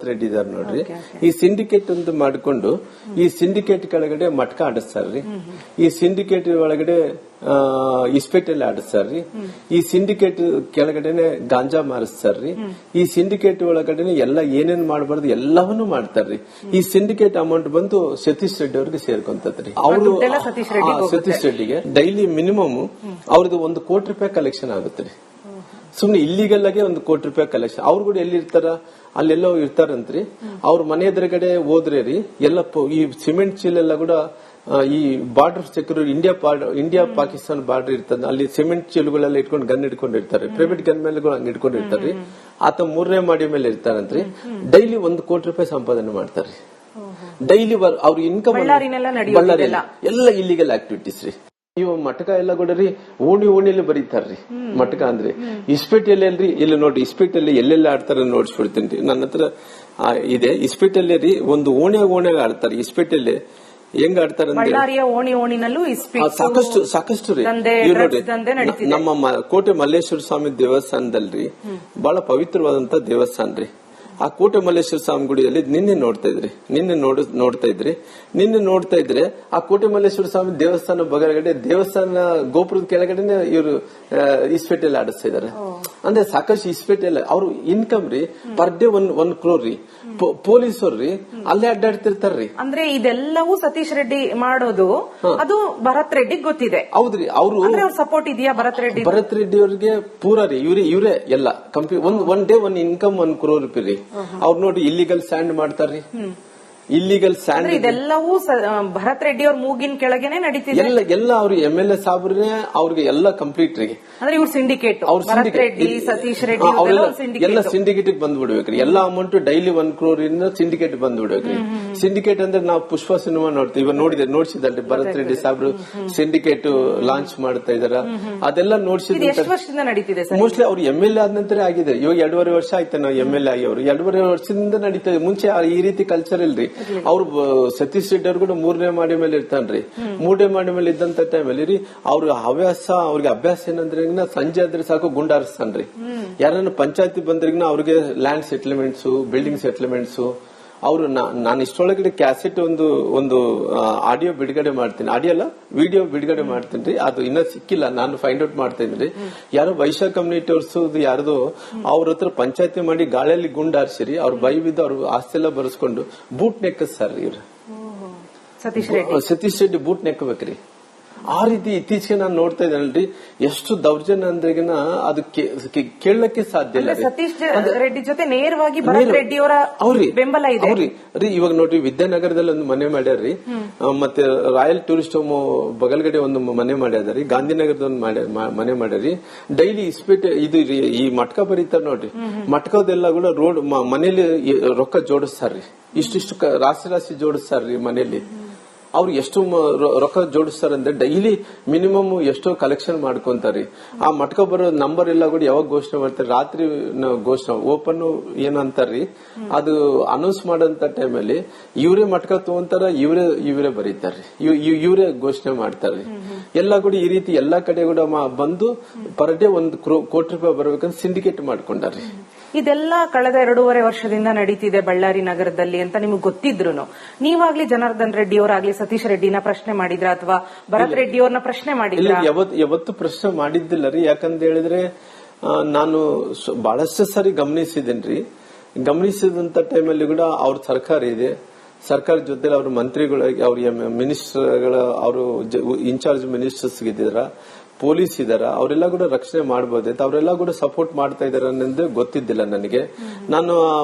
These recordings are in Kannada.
ರೆಡ್ಡಿ ಇದಾರೆ ನೋಡ್ರಿ. ಈ ಸಿಂಡಿಕೇಟ್ ಒಂದು ಮಾಡಿಕೊಂಡು ಈ ಸಿಂಡಿಕೇಟ್ ಕೆಳಗಡೆ ಮಟ್ಕ ಆಡಿಸ್ತಾರ್ರಿ. ಈ ಸಿಂಡಿಕೇಟ್ ಒಳಗಡೆ ಇಸ್ಪೇಟಲ್ಲಿ ಆಡಿಸ್ತಾರ್ರಿ. ಈ ಸಿಂಡಿಕೇಟ್ ಕೆಳಗಡೆನೆ ಗಾಂಜಾ ಮಾರಿಸ್ತಾರ್ರಿ. ಈ ಸಿಂಡಿಕೇಟ್ ಒಳಗಡೆ ಎಲ್ಲ ಏನೇನ್ ಮಾಡಬಾರ್ದು ಎಲ್ಲವನ್ನೂ ಮಾಡ್ತಾರ್ರಿ. ಈ ಸಿಂಡಿಕೇಟ್ ಅಮೌಂಟ್ ಬಂದು ಸತೀಶ್ ರೆಡ್ಡಿ ಅವ್ರಿಗೆ ಸೇರ್ಕೊಂತದ್ರಿ. ಅವರು ಸತೀಶ್ ರೆಡ್ಡಿಗೆ ಡೈಲಿ ಮಿನಿಮಮ್ ಅವ್ರದ್ದು 1 ಕೋಟಿ ರೂಪಾಯಿ ಕಲೆಕ್ಷನ್ ಆಗುತ್ತೆ. ಸುಮ್ನೆ ಇಲ್ಲಿಗಲ್ ಆಗಿ 1 ಕೋಟಿ ರೂಪಾಯಿ ಕಲೆಕ್ಷನ್. ಅವ್ರು ಕೂಡ ಎಲ್ಲಿ ಇರ್ತಾರ ಅಲ್ಲೆಲ್ಲೋ ಇರ್ತಾರಂತ್ರಿ. ಅವ್ರ ಮನೆ ಎದುರುಗಡೆ ಹೋದ್ರೆ ರೀ ಎಲ್ಲ ಈ ಸಿಮೆಂಟ್ ಚೀಲ ಎಲ್ಲ ಕೂಡ ಈ border security India Pakistan border ಇರ್ತದೆ. ಅಲ್ಲಿ ಸಿಮೆಂಟ್ ಚೀಲಗಳೆಲ್ಲ ಇಟ್ಕೊಂಡು ಗನ್ ಇಟ್ಕೊಂಡಿರ್ತಾರೆ. ಪ್ರೈವೇಟ್ ಗನ್ ಮೇಲೆ ಹಂಗ ಇಟ್ಕೊಂಡಿರ್ತಾರೆ. ಆತ 3ನೇ ಮಾಡಿ ಮೇಲೆ ಇರ್ತಾರಂತ್ರಿ. ಡೈಲಿ 1 ಕೋಟಿ ರೂಪಾಯಿ ಸಂಪಾದನೆ ಮಾಡ್ತಾರೆ. ಡೈಲಿ ಅವ್ರ ಇನ್ಕಮ್ ಬಳ್ಳಾರಿ ಎಲ್ಲ ಇಲ್ಲಿಗಲ್ ಆಕ್ಟಿವಿಟೀಸ್ ರೀ. ಇವು ಮಟಕ ಎಲ್ಲ ಕೂಡ ರೀ ಓಣಿಯಲ್ಲಿ ಬರೀತಾರ್ರಿ. ಮಟಕ ಅಂದ್ರೆ ಇಸ್ಪೇಟಲ್ಲಿ ಅಲ್ರಿ. ಇಲ್ಲಿ ನೋಡ್ರಿ ಇಸ್ಪೇಟಲ್ಲಿ ಎಲ್ಲೆಲ್ಲ ಆಡ್ತಾರ ನೋಡ್ಸ್ಬಿಡ್ತೀನಿ ರೀ. ನನ್ನ ಹತ್ರ ಇದೆ ಇಸ್ಪೇಟಲ್ಲಿ ರೀ. ಒಂದು ಓಣ್ಯಾಗ ಆಡ್ತಾರೆ. ಇಸ್ಪೇಟಲ್ಲಿ ಹೆಂಗ್ ಆಡ್ತಾರೆ ಸಾಕಷ್ಟು ರೀ. ನೋಡ್ರಿ ನಮ್ಮ ಕೋಟೆ ಮಲ್ಲೇಶ್ವರ ಸ್ವಾಮಿ ದೇವಸ್ಥಾನದಲ್ರಿ ಬಹಳ ಪವಿತ್ರವಾದಂತ ದೇವಸ್ಥಾನ ರೀ. ಆ ಕೋಟೆ ಮಲ್ಲೇಶ್ವರ ಸ್ವಾಮಿ ಗುಡಿಯಲ್ಲಿ ನಿನ್ನೆ ನೋಡ್ತಾ ಇದ್ರೆ ಆ ಕೋಟೆ ಮಲ್ಲೇಶ್ವರ ಸ್ವಾಮಿ ದೇವಸ್ಥಾನ ಬಗಲಗಡೆ ದೇವಸ್ಥಾನ ಗೋಪುರದ ಕೆಳಗಡೆ ಇವರು ಇಸ್ಪೇಟಲ್ಲಿ ಆಡಿಸ್ತಾ ಇದಾರೆ. ಅಂದ್ರೆ ಸಾಕಷ್ಟು ಇಸ್ಪೇಟಲ್ಲಿ ಅವ್ರ ಇನ್ಕಮ್ ರೀ ಪರ್ ಡೇ 1 crore ರೀ. ಪೊಲೀಸರು ಅಲ್ಲೇ ಅಡ್ಡಾಡ್ತಿರ್ತಾರ್ರಿ. ಅಂದ್ರೆ ಇದೆಲ್ಲವೂ ಸತೀಶ್ ರೆಡ್ಡಿ ಮಾಡೋದು ಅದು ಭರತ್ ರೆಡ್ಡಿ ಗೊತ್ತಿದೆ. ಹೌದ್ರಿ. ಅವ್ರು ಸಪೋರ್ಟ್ ಇದೆಯಾ ಭರತ್ ರೆಡ್ಡಿ ಅವ್ರಿಗೆ ಪೂರಾ ರೀ. ಇವರೇ ಎಲ್ಲ ಒನ್ ಡೇ 1 ಇನ್ಕಮ್ 1 crore ರೂಪಾಯಿ ರೀ. ಅವ್ರು ನೋಡಿ ಇಲ್ಲಿಗಲ್ ಸ್ಯಾಂಡ್ ಮಾಡ್ತಾರ್ರಿ. ಇಲ್ಲಿಗಲ್ ಸ್ಯಾಂಡ್ ಇದೆಲ್ಲವೂ ಭರತ್ ರೆಡ್ಡಿ ಅವ್ರ ಮೂಗಿನ ಕೆಳಗೇನೆ ನಡೀತಿದೆ. ಎಲ್ಲ ಅವ್ರು MLA ಸಾಬ್ರೇ ಅವ್ರಿಗೆ ಎಲ್ಲ ಕಂಪ್ಲೀಟ್ ರೀ. ಅಂದ್ರೆ ಇವ್ರು ಸಿಂಡಿಕೇಟ್ ಸತೀಶ್ ರೆಡ್ಡಿ ಎಲ್ಲ ಸಿಂಡಿಕೇಟ್ ಬಂದ್ಬಿಡ್ಬೇಕ್ರಿ. ಎಲ್ಲ ಅಮೌಂಟ್ ಡೈಲಿ 1 crore ಇಂದ ಸಿಂಡಿಕೇಟ್ ಬಂದ್ಬಿಡ್ಬೇಕ್ರಿ. ಸಿಂಡಿಕೇಟ್ ಅಂದ್ರೆ ನಾವು ಪುಷ್ಪ ಸಿನಿಮಾ ನೋಡ್ತೀವಿ. ಇವಾಗ ನೋಡ್ಸಿದಲ್ರಿ ಭರತ್ ರೆಡ್ಡಿ ಸಾಬ್ರು ಸಿಂಡಿಕೇಟ್ ಲಾಂಚ್ ಮಾಡ್ತಾ ಇದಾರ. ಅದೆಲ್ಲ ನೋಡ್ಸಿದ್ರೆ ಮೋಸ್ಟ್ಲಿ ಅವ್ರು MLA ಆದ ನಂತರ ಆಗಿದೆ. ಇವಾಗ 2.5 ವರ್ಷ ಆಯ್ತು ನಾವು MLA ಆಗಿ. ಅವ್ರು 2.5 ವರ್ಷದಿಂದ ನಡೀತಾ ಇದೆ. ಮುಂಚೆ ಈ ರೀತಿ ಕಲ್ಚರ್ ಇಲ್ರಿ. ಅವ್ರು ಸತೀಶ್ ರೆಡ್ಡಿ ಅವ್ರು ಕೂಡ 3ನೇ ಮಾಡಿ ಮೇಲೆ ಇರ್ತಾನ್ರಿ. 3ನೇ ಮಾಡಿ ಮೇಲೆ ಇದ್ದಂತ ಟೈಮಲ್ಲಿ ರೀ ಅವ್ರಿಗೆ ಅಭ್ಯಾಸ ಏನಂದ್ರೆ ಸಂಜೆ ಆದ್ರೆ ಸಾಕು ಗುಂಡಾರಿಸ್ತಾನ್ರಿ. ಯಾರನ್ನ ಪಂಚಾಯತಿ ಬಂದ್ರಿಗ ಅವ್ರಿಗೆ ಲ್ಯಾಂಡ್ ಸೆಟ್ಲ್ಮೆಂಟ್ಸ್, ಬಿಲ್ಡಿಂಗ್ ಸೆಟ್ಲ್ಮೆಂಟ್ಸ್. ಅವ್ರು ನಾನು ಇಷ್ಟೊಳಗಡೆ ಕ್ಯಾಸೆಟ್ ಒಂದು ಆಡಿಯೋ ಬಿಡುಗಡೆ ಮಾಡ್ತೀನಿ. ಆಡಿಯೋ ಅಲ್ಲ ವಿಡಿಯೋ ಬಿಡುಗಡೆ ಮಾಡ್ತೀನಿ ರೀ. ಅದು ಇನ್ನ ಸಿಕ್ಕಿಲ್ಲ. ನಾನು ಫೈಂಡ್ ಔಟ್ ಮಾಡ್ತಾ ಇದ್ದೀನಿ. ಯಾರೋ ವೈಶ್ಯ ಕಮ್ಯುನಿಟಿ ಅವ್ರದ್ದು ಯಾರ್ದು ಅವ್ರ ಹತ್ರ ಪಂಚಾಯತಿ ಮಾಡಿ ಗಾಳಿಯಲ್ಲಿ ಗುಂಡಾರಿಸಿರಿ. ಅವ್ರ ಬೈ ಬಿದ್ದು ಅವ್ರ ಆಸ್ತಿ ಎಲ್ಲ ಬರೆಸ್ಕೊಂಡು ಬೂಟ್ ನೆಕ್ಕಸ್ತಾರ್ರಿ ಇವ್ರು. ಸತೀಶ್ ರೆಡ್ಡಿ ಬೂಟ್ ನೆಕ್ಕಬೇಕ್ರಿ. ಆ ರೀತಿ ಇತ್ತೀಚೆಗೆ ನಾನು ನೋಡ್ತಾ ಇದ್ದೇನಲ್ರಿ ಎಷ್ಟು ದೌರ್ಜನ್ಯ ಅಂದ್ರೆಗಿನ ಅದು ಕೇಳಕ್ಕೆ ಸಾಧ್ಯ ಇಲ್ಲ. ಸತೀಶ್ ರೆಡ್ಡಿ ಜೊತೆ ನೇರವಾಗಿ ಭರತ್ ರೆಡ್ಡಿ ಅವರ ಬೆಂಬಲ ಇದೆ ರೀ. ಇವಾಗ ನೋಡ್ರಿ ವಿದ್ಯಾನಗರದಲ್ಲಿ ಒಂದು ಮನೆ ಮಾಡ್ಯಾರ್ರಿ. ಮತ್ತೆ ರಾಯಲ್ ಟೂರಿಸ್ಟ್ ಹೋಮ್ ಬಗಲ್ಗಡೆ ಒಂದು ಮನೆ ಮಾಡ್ಯಾರಿ. ಗಾಂಧಿನಗರದ ಒಂದು ಮನೆ ಮಾಡ್ಯಾರಿ. ಡೈಲಿ ಇಸ್ಪೇಟೆ ಇದು ಈ ಮಟ್ಕ ಬರೀತಾರ ನೋಡ್ರಿ. ಮಟ್ಕದೆಲ್ಲ ಕೂಡ ರೋಡ್ ಮನೇಲಿ ರೊಕ್ಕ ಜೋಡಿಸ್ತಾರ್ರಿ. ಇಷ್ಟಿಷ್ಟು ರಾಶಿ ಜೋಡಿಸ್ತಾರ್ರಿ ಮನೇಲಿ. ಅವ್ರು ಎಷ್ಟು ರೊಕ್ಕ ಜೋಡಿಸ್ತಾರಂದ್ರೆ ಡೈಲಿ ಮಿನಿಮಮ್ ಎಷ್ಟೋ ಕಲೆಕ್ಷನ್ ಮಾಡ್ಕೊಂತಾರಿ. ಆ ಮಟ್ಕ ಬರೋ ನಂಬರ್ ಎಲ್ಲ ಕೂಡ ಯಾವಾಗ ಘೋಷಣೆ ಮಾಡ್ತಾರೆ ರಾತ್ರಿ ಘೋಷಣೆ ಓಪನ್ ಏನಂತಾರ್ರಿ. ಅದು ಅನೌನ್ಸ್ ಮಾಡಂತ ಟೈಮಲ್ಲಿ ಇವರೇ ಮಟ್ಕ ತಗೊಂತಾರ. ಇವರೇ ಬರೀತಾರ್ರಿ. ಇವರೇ ಘೋಷಣೆ ಮಾಡ್ತಾರ್ರಿ. ಎಲ್ಲ ಕೂಡ ಈ ರೀತಿ ಎಲ್ಲಾ ಕಡೆ ಕೂಡ ಬಂದು ಪರ್ ಡೇ 1 ಕೋಟಿ ರೂಪಾಯಿ ಬರ್ಬೇಕಂತ ಸಿಂಡಿಕೇಟ್ ಮಾಡ್ಕೊಂಡಾರ್ರಿ. ಇದೆಲ್ಲ ಕಳೆದ 2.5 ವರ್ಷದಿಂದ ನಡೀತಿದೆ ಬಳ್ಳಾರಿ ನಗರದಲ್ಲಿ ಅಂತ ನಿಮ್ಗೆ ಗೊತ್ತಿದ್ರು ನೀವಾಗ್ಲಿ ಜನಾರ್ದನ್ ರೆಡ್ಡಿ ಅವರಾಗ್ಲಿ ಸತೀಶ್ ರೆಡ್ಡಿನ ಪ್ರಶ್ನೆ ಮಾಡಿದ್ರ ಅಥವಾ ಭರತ್ ರೆಡ್ಡಿ ಅವ್ರನ್ನ ಪ್ರಶ್ನೆ ಮಾಡಿದ್ರ? ಯಾವತ್ತು ಪ್ರಶ್ನೆ ಮಾಡಿದ್ದಿಲ್ಲ ರೀ. ಯಾಕಂತ ಹೇಳಿದ್ರೆ ನಾನು ಬಹಳಷ್ಟು ಸಾರಿ ಗಮನಿಸಿದ್ದೇನ್ರಿ. ಗಮನಿಸಿದಂತ ಟೈಮಲ್ಲಿ ಕೂಡ ಅವ್ರ ಸರ್ಕಾರ ಇದೆ. ಸರ್ಕಾರ ಜೊತೆ ಅವ್ರ ಮಂತ್ರಿಗಳ ಅವ್ರ ಮಿನಿಸ್ಟರ್ಗಳ ಅವರು ಇನ್ಚಾರ್ಜ್ ಮಿನಿಸ್ಟರ್ಸ್ ಇದ್ದಾರ, ಪೊಲೀಸ್ ಇದಾರ. ಅವರೆಲ್ಲ ಕೂಡ ರಕ್ಷಣೆ ಮಾಡಬಹುದಾಯ್ತು. ಅವರೆಲ್ಲ ಕೂಡ ಸಪೋರ್ಟ್ ಮಾಡ್ತಾ ಇದಾರೆ ಅನ್ನೋದು ಗೊತ್ತಿದ್ದಿಲ್ಲ ನನಗೆ. ನಾನು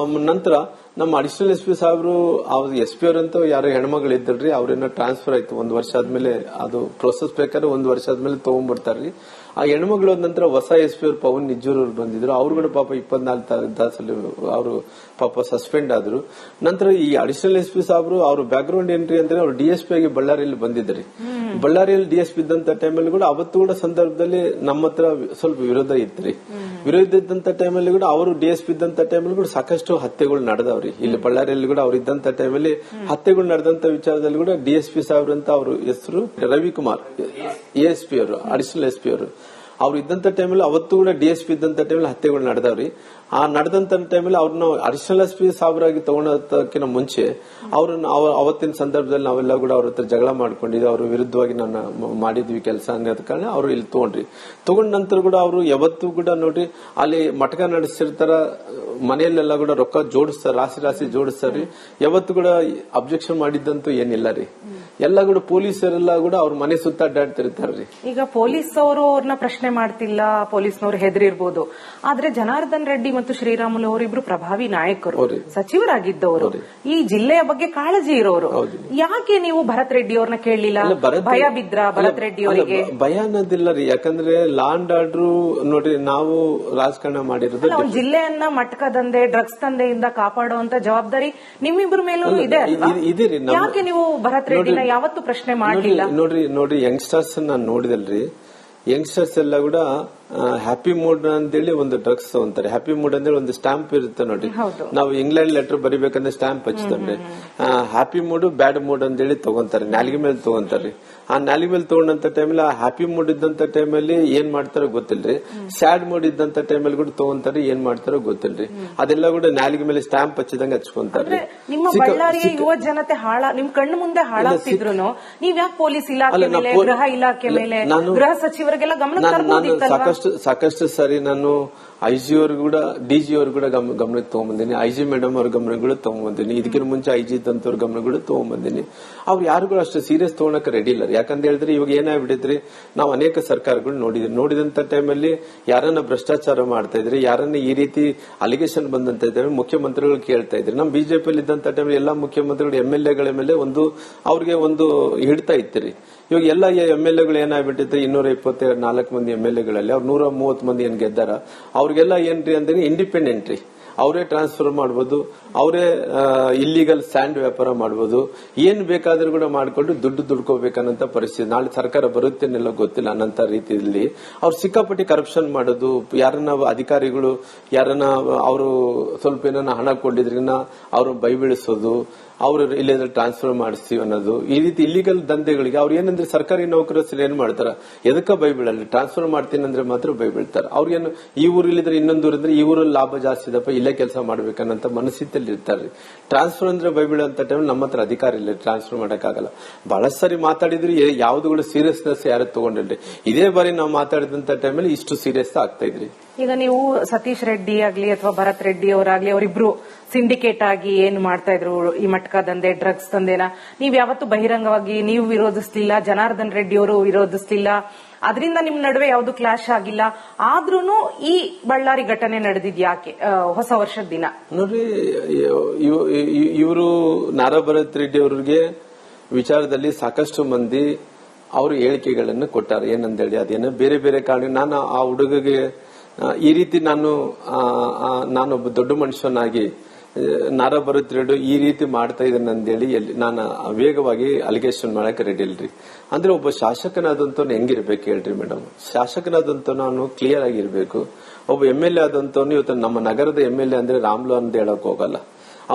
ನಂತರ ನಮ್ಮ ಅಡಿಷನಲ್ SP ಸಾಹೇಬ್ರು SP ಅವರಂತೂ ಯಾರು ಹೆಣ್ಮಗಳು ಇದ್ದಲ್ರಿ ಅವ್ರೇನೋ ಟ್ರಾನ್ಸ್ಫರ್ ಆಯ್ತು. 1 ವರ್ಷ ಆದ್ಮೇಲೆ ಅದು ಪ್ರೊಸೆಸ್ ಬೇಕಾದ್ರೆ 1 ವರ್ಷ ಆದ್ಮೇಲೆ ತಗೊಂಡ್ಬಿಡ್ತಾರ್ರಿ. ಆ ಹೆಣ್ಮಗಳು ನಂತರ ಹೊಸ SP ಅವ್ರು ಪವನ್ ನಿಜ್ಜೂರ್ ಅವ್ರು ಬಂದಿದ್ರು. ಅವ್ರು ಕೂಡ ಪಾಪ 24 ತಾಸಲ್ಲಿ ಅವರು ಪಾಪ ಸಸ್ಪೆಂಡ್ ಆದ್ರು. ನಂತರ ಈ ಅಡಿಷನಲ್ SP ಸಾಹೇಬ್ರು ಅವ್ರ ಬ್ಯಾಕ್ ಗ್ರೌಂಡ್ ಏನ್ರಿ ಅಂದ್ರೆ ಅವ್ರು DSP ಆಗಿ ಬಳ್ಳಾರಿಯಲ್ಲಿ ಬಂದಿದ್ರಿ. ಬಳ್ಳಾರಿಯಲ್ಲಿ DSP ಇದ್ದಂತ ಟೈಮಲ್ಲಿ ಕೂಡ ಅವತ್ತು ಕೂಡ ಸಂದರ್ಭದಲ್ಲಿ ನಮ್ಮ ಹತ್ರ ಸ್ವಲ್ಪ ವಿರೋಧ ಇತ್ರಿ. ವಿರೋಧ ಇದ್ದಂತ ಟೈಮಲ್ಲಿ ಕೂಡ ಅವರು DSP ಇದ್ದಂತ ಟೈಮಲ್ಲಿ ಕೂಡ ಸಾಕಷ್ಟು ಹತ್ಯೆಗಳು ನಡೆದವ್ರಿ. ಇಲ್ಲಿ ಬಳ್ಳಾರಿಯಲ್ಲಿ ಕೂಡ ಅವ್ರು ಇದ್ದಂತ ಟೈಮಲ್ಲಿ ಹತ್ಯೆಗಳು ನಡೆದಂತ ವಿಚಾರದಲ್ಲಿ ಕೂಡ DSP ಸಾಹೇಬ್ರಂತ ಅವ್ರ ಹೆಸರು ರವಿಕುಮಾರ್ ASP ಅವರು, ಅಡಿಷನಲ್ SP ಅವರು. ಅವ್ರು ಇದ್ದಂತ ಟೈಮಲ್ಲಿ ಅವತ್ತು ಕೂಡ DSP ಇದ್ದಂತ ಟೈಮಲ್ಲಿ ಹತ್ಯೆಗಳು ನಡೆದವ್ರಿ. ಆ ನಡೆದಂತ ಟೈಮಲ್ಲಿ ಅವ್ರನ್ನ ಅಡಿಷನಲ್ ಎಸ್ ಪಿ ಸಾಬ್ರಾಗಿ ತಗೊಳೋದಕ್ಕಿಂತ ಮುಂಚೆ ಅವ್ರನ್ನ ಅವತ್ತಿನ ಸಂದರ್ಭದಲ್ಲಿ ನಾವೆಲ್ಲ ಕೂಡ ಅವ್ರ ಹತ್ರ ಜಗಳ ಮಾಡ್ಕೊಂಡಿದ್ವಿ, ಅವ್ರ ವಿರುದ್ಧವಾಗಿ ನಾನು ಮಾಡಿದ್ವಿ ಕೆಲಸ ಅನ್ನೋದ ಕಾರಣ ಅವ್ರು ಇಲ್ಲಿ ತಗೊಂಡ ನಂತರ ಕೂಡ ಅವರು ಯಾವತ್ತೂ ಕೂಡ ನೋಡ್ರಿ ಅಲ್ಲಿ ಮಟಕ ನಡೆಸಿರ್ತಾರ, ಮನೆಯಲ್ಲೆಲ್ಲ ಕೂಡ ರೊಕ್ಕ ಜೋಡಿಸ್ತಾರ, ರಾಶಿ ಜೋಡಿಸ್ತಾರ್ರಿ. ಯಾವತ್ತು ಕೂಡ ಅಬ್ಜೆಕ್ಷನ್ ಮಾಡಿದ್ದಂತೂ ಏನಿಲ್ಲ ರೀ. ಎಲ್ಲ ಕೂಡ ಪೊಲೀಸರೆಲ್ಲ ಕೂಡ ಅವ್ರ ಮನೆ ಸುತ್ತ ಅಡ್ಡಾಡ್ತಿರ್ತಾರ್ರಿ. ಈಗ ಪೊಲೀಸ್ ಅವರು ಅವ್ರನ್ನ ಪ್ರಶ್ನೆ ಮಾಡ್ತಿಲ್ಲ, ಪೊಲೀಸ್ನವ್ರು ಹೆದರಿರ್ಬೋದು. ಆದ್ರೆ ಜನಾರ್ದನ್ ರೆಡ್ಡಿ ಮತ್ತು ಶ್ರೀರಾಮುಲು ಅವರಿಬ್ರು ಪ್ರಭಾವಿ ನಾಯಕರು, ಸಚಿವರಾಗಿದ್ದವರು, ಈ ಜಿಲ್ಲೆಯ ಬಗ್ಗೆ ಕಾಳಜಿ ಇರೋರು. ಯಾಕೆ ನೀವು ಭರತ್ ರೆಡ್ಡಿ ಅವ್ರನ್ನ ಕೇಳಲಿಲ್ಲ? ಭಯ ಬಿದ್ರ ಭರತ್ ರೆಡ್ಡಿ ಅವರಿಗೆ? ಭಯ ಅನ್ನೋದಿಲ್ಲ ರೀ, ಯಾಕಂದ್ರೆ ಲಾ ಅಂಡ್ ಆರ್ಡರ್ ನೋಡ್ರಿ, ನಾವು ರಾಜಕಾರಣ ಮಾಡಿರೋದು ಜಿಲ್ಲೆಯನ್ನ ಮಟಕ ದಂಧೆ, ಡ್ರಗ್ಸ್ ದಂಧೆಯಿಂದ ಕಾಪಾಡುವಂತ ಜವಾಬ್ದಾರಿ ನಿಮ್ಮಿಬ್ಬರ ಮೇಲೂ ಇದೆ. ಯಾಕೆ ನೀವು ಭರತ್ ರೆಡ್ಡಿನ ಯಾವತ್ತು ಪ್ರಶ್ನೆ ಮಾಡಲಿಲ್ಲ? ನೋಡ್ರಿ ಯಂಗ್ಸ್ಟರ್ಸ್ ನಾನು ನೋಡಿದಲ್ರಿ, ಯಂಗ್ಸ್ಟರ್ಸ್ ಎಲ್ಲ ಕೂಡ ಹ್ಯಾಪಿ ಮೂಡ್ ಅಂತೇಳಿ ಒಂದು ಡ್ರಗ್ಸ್ ತಗೊಂತಾರೆ. ಹ್ಯಾಪಿ ಮೂಡ್ ಅಂದ್ರೆ ಒಂದು ಸ್ಟಾಂಪ್ ಇರುತ್ತೆ ನೋಡ್ರಿ, ನಾವು ಇಂಗ್ಲೆಂಡ್ ಲೆಟರ್ ಬರಿಬೇಕಂದ್ರೆ ಸ್ಟಾಂಪ್ ಹಚ್ತಾರೆ. ಹ್ಯಾಪಿ ಮೂಡ್ ಬ್ಯಾಡ್ ಮೂಡ್ ಅಂತೇಳಿ ತಗೊಂತಾರೆ, ನಾಲಿಗೆ ಮೇಲೆ ತಗೊಂತಾರ್ರಿ. ಆ ನಾಲಿಗೆ ಮೇಲೆ ತಗೊಂಡಂತ ಟೈಮಲ್ಲಿ ಆ ಹ್ಯಾಪಿ ಮೂಡ್ ಇದ್ದಂತ ಟೈಮಲ್ಲಿ ಏನ್ ಮಾಡ್ತಾರೋ ಗೊತ್ತಿಲ್ರಿ, ಸ್ಯಾಡ್ ಮೂಡ್ ಇದ್ದಂತ ಟೈಮಲ್ಲಿ ಕೂಡ ತಗೊಂತಾರೆ, ಏನ್ ಮಾಡ್ತಾರೋ ಗೊತ್ತಿಲ್ರಿ. ಅದೆಲ್ಲ ಕೂಡ ನಾಲಿಗೆ ಮೇಲೆ ಸ್ಟಾಂಪ್ ಹಚ್ಚಿದಂಗೆ ಹಚ್ಕೊಂತಾರೆ. ನಿಮ್ಮ ಬಳ್ಳಾರಿಯ ಯುವ ಜನತೆ ನಿಮ್ ಕಣ್ಣು ಮುಂದೆ ಹಾಳಾಗ್ತಿದ್ರು ನೀವ್ ಯಾಕೆ ಪೊಲೀಸ್ ಇಲಾಖೆ ಮೇಲೆ, ಗೃಹ ಇಲಾಖೆ ಮೇಲೆ, ಗೃಹ ಸಚಿವರಿಗೆಲ್ಲ ಗಮನ ತರಬಹುದಿತ್ತಲ್ವಾ? ಸಾಕಷ್ಟು ಸಾರಿ ನಾನು ಐಜಿ ಅವ್ರು ಕೂಡ, ಡಿಜಿ ಅವ್ರು ಕೂಡ ಗಮನಕ್ಕೆ ತಗೊಂಡ್ಬಂದಿನಿ, ಐಜಿ ಮೇಡಮ್ ಅವ್ರ ಗಮನಗಳು ತಗೊಂಡ್ಬಂದಿನಿ, ಇದಕ್ಕಿಂತ ಮುಂಚೆ ಐಜಿ ಇದ್ದಂತವ್ರ ಗಮನಗಳು ತಗೊಂಡ್ಬಂದಿನಿ. ಅವ್ರು ಯಾರಿಗೂ ಅಷ್ಟು ಸೀರಿಯಸ್ ತಗೊಳಕ್ ರೆಡಿ ಇಲ್ಲ. ಯಾಕಂತ ಹೇಳಿದ್ರೆ ಇವಾಗ ಏನಾಗ್ಬಿಟ್ಟಿದ್ರಿ, ನಾವು ಅನೇಕ ಸರ್ಕಾರಗಳು ನೋಡಿದಂತ ಟೈಮಲ್ಲಿ ಯಾರನ್ನ ಭ್ರಷ್ಟಾಚಾರ ಮಾಡ್ತಾ ಇದ್ರಿ, ಯಾರನ್ನ ಈ ರೀತಿ ಅಲಿಗೇಷನ್ ಬಂದಂತ ಇದ್ರೆ ಮುಖ್ಯಮಂತ್ರಿಗಳು ಕೇಳ್ತಾ ಇದ್ರಿ. ನಮ್ ಬಿಜೆಪಿ ಇದ್ದಂತ ಟೈಮಲ್ಲಿ ಎಲ್ಲಾ ಮುಖ್ಯಮಂತ್ರಿಗಳು MLA ಮೇಲೆ ಅವ್ರಿಗೆ ಒಂದು ಹಿಡ್ತಾ ಇತ್ತು. ಇವಾಗ ಎಲ್ಲ MLA ಏನಾಗ್ಬಿಟ್ಟಿತ್ತು, 224 ಮಂದಿ MLAಗಳಲ್ಲಿ ಅವ್ರು 130 ಮಂದಿ ಏನ್ ಗೆದ್ದಾರ, ಅವ್ರಿಗೆಲ್ಲ ಏನ್ರಿ ಅಂದ್ರೆ ಇಂಡಿಪೆಂಡೆಂಟ್ ರೀ. ಅವರೇ ಟ್ರಾನ್ಸ್ಫರ್ ಮಾಡಬಹುದು, ಅವರೇ ಇಲ್ಲಿಗಲ್ ಸ್ಯಾಂಡ್ ವ್ಯಾಪಾರ ಮಾಡಬಹುದು, ಏನ್ ಬೇಕಾದ್ರೂ ಕೂಡ ಮಾಡ್ಕೊಂಡು ದುಡ್ಡು ದುಡ್ಕೋಬೇಕನ್ನಂತ ಪರಿಸ್ಥಿತಿ. ನಾಳೆ ಸರ್ಕಾರ ಬರುತ್ತೇನೆಲ್ಲ ಗೊತ್ತಿಲ್ಲ ಅನ್ನಂತ ರೀತಿಯಲ್ಲಿ ಅವ್ರು ಸಿಕ್ಕಾಪಟ್ಟಿ ಕರಪ್ಷನ್ ಮಾಡೋದು. ಯಾರನ್ನ ಅಧಿಕಾರಿಗಳು ಯಾರನ್ನ ಅವರು ಸ್ವಲ್ಪ ಏನನ್ನ ಹಣ ಕೊಟ್ಟಿದ್ರಿನ ಅವ್ರು ಬೈಬೀಳಿಸೋದು, ಅವ್ರು ಇಲ್ಲೇಂದ್ರೆ ಟ್ರಾನ್ಸ್ಫರ್ ಮಾಡಿಸ್ತೀವಿ ಅನ್ನೋದು, ಈ ರೀತಿ ಇಲ್ಲಿಗಲ್ ದಂಧೆಗಳಿಗೆ ಅವ್ರು ಏನಂದ್ರೆ ಸರ್ಕಾರಿ ನೌಕರರು ಏನ್ ಮಾಡ್ತಾರ, ಎದಕ್ಕ ಬೈಬೀಳಲ್ಲಿ ಟ್ರಾನ್ಸ್ಫರ್ ಮಾಡ್ತೀನಿ ಅಂದ್ರೆ ಮಾತ್ರ ಬೈಬೀಳ್ತಾರ. ಅವ್ರಿಗೇನು ಈ ಊರಿಲ್ಲಿದ್ರೆ ಇನ್ನೊಂದು ಊರಿದ್ರೆ ಈ ಊರಲ್ಲಿ ಲಾಭ ಜಾಸ್ತಿ ಇದಪ್ಪ, ಇಲ್ಲೇ ಕೆಲಸ ಮಾಡ್ಬೇಕನ್ನಂತ ಮನಸ್ಥಿತಿಯಲ್ಲಿ ಇರ್ತಾರೆ. ಟ್ರಾನ್ಸ್ಫರ್ ಅಂದ್ರೆ ಬೈಬೀಳಂತ ಟೈಮ್ ನಮ್ಮ ಹತ್ರ ಅಧಿಕಾರ ಇಲ್ಲ, ಟ್ರಾನ್ಸ್ಫರ್ ಮಾಡಕ್ಕಾಗಲ್ಲ. ಬಹಳ ಸರಿ ಮಾತಾಡಿದ್ರಿ, ಯಾವ್ದು ಕೂಡ ಸೀರಿಯಸ್ನೆಸ್ ಯಾರು ತಗೊಂಡಿಲ್ರಿ. ಇದೇ ಬಾರಿ ನಾವು ಮಾತಾಡಿದಂತ ಟೈಮಲ್ಲಿ ಇಷ್ಟು ಸೀರಿಯಸ್ ಆಗ್ತಾ ಇದ್ರಿ. ಈಗ ನೀವು ಸತೀಶ್ ರೆಡ್ಡಿ ಆಗ್ಲಿ ಅಥವಾ ಭರತ್ ರೆಡ್ಡಿ ಅವರಾಗ್ಲಿ, ಅವರಿಬ್ರು ಸಿಂಡಿಕೇಟ್ ಆಗಿ ಏನ್ ಮಾಡ್ತಾ ಇದ್ರು, ಈ ಮಟ್ಕ ದಂಧೆ, ಡ್ರಗ್ಸ್ ದಂಧೆನ ನೀವ್ ಯಾವತ್ತು ಬಹಿರಂಗವಾಗಿ ನೀವು ವಿರೋಧಿಸ್ಲಿಲ್ಲ, ಜನಾರ್ದನ್ ರೆಡ್ಡಿ ಅವರು ವಿರೋಧಿಸ್ಲಿಲ್ಲ, ಅದರಿಂದ ನಿಮ್ ನಡುವೆ ಯಾವ್ದು ಕ್ಲಾಶ್ ಆಗಿಲ್ಲ. ಆದ್ರೂನು ಈ ಬಳ್ಳಾರಿ ಘಟನೆ ನಡೆದಿದ್ ಯಾಕೆ ಹೊಸ ವರ್ಷದ ದಿನ? ನೋಡ್ರಿ, ಇವರು ನಾರಾ ಭರತ್ ರೆಡ್ಡಿ ಅವರಿಗೆ ವಿಚಾರದಲ್ಲಿ ಸಾಕಷ್ಟು ಮಂದಿ ಅವರು ಹೇಳಿಕೆಗಳನ್ನು ಕೊಟ್ಟಾರೆ. ಏನಂದೇಳಿ ಅದೇನೋ ಬೇರೆ ಬೇರೆ ಕಾರಣ ನಾನು ಆ ಹುಡುಗಗೆ ಈ ರೀತಿ ನಾನೊಬ್ಬ ದೊಡ್ಡ ಮನುಷ್ಯನಾಗಿ ನಾರಾ ಭರತ್ ರೆಡ್ಡಿ ಈ ರೀತಿ ಮಾಡ್ತಾ ಇದ್ದಾನೆ ಅಂದೇಳಿ ನಾನು ವೇಗವಾಗಿ ಅಲಿಗೇಷನ್ ಮಾಡಕ್ ರೆಡಿ ಇಲ್ರಿ. ಅಂದ್ರೆ ಒಬ್ಬ ಶಾಸಕನಾದಂತವ್ನು ಹೆಂಗಿರ್ಬೇಕು ಹೇಳ್ರಿ ಮೇಡಮ್? ಶಾಸಕನಾದಂತ ನಾನು ಕ್ಲಿಯರ್ ಆಗಿರ್ಬೇಕು. ಒಬ್ಬ MLA ಆದಂತವ್ನು ಇವತ್ತು ನಮ್ಮ ನಗರದ MLA ಅಂದ್ರೆ ರಾಮ್ಲು ಅಂತ ಹೇಳಕ್ ಹೋಗಲ್ಲ.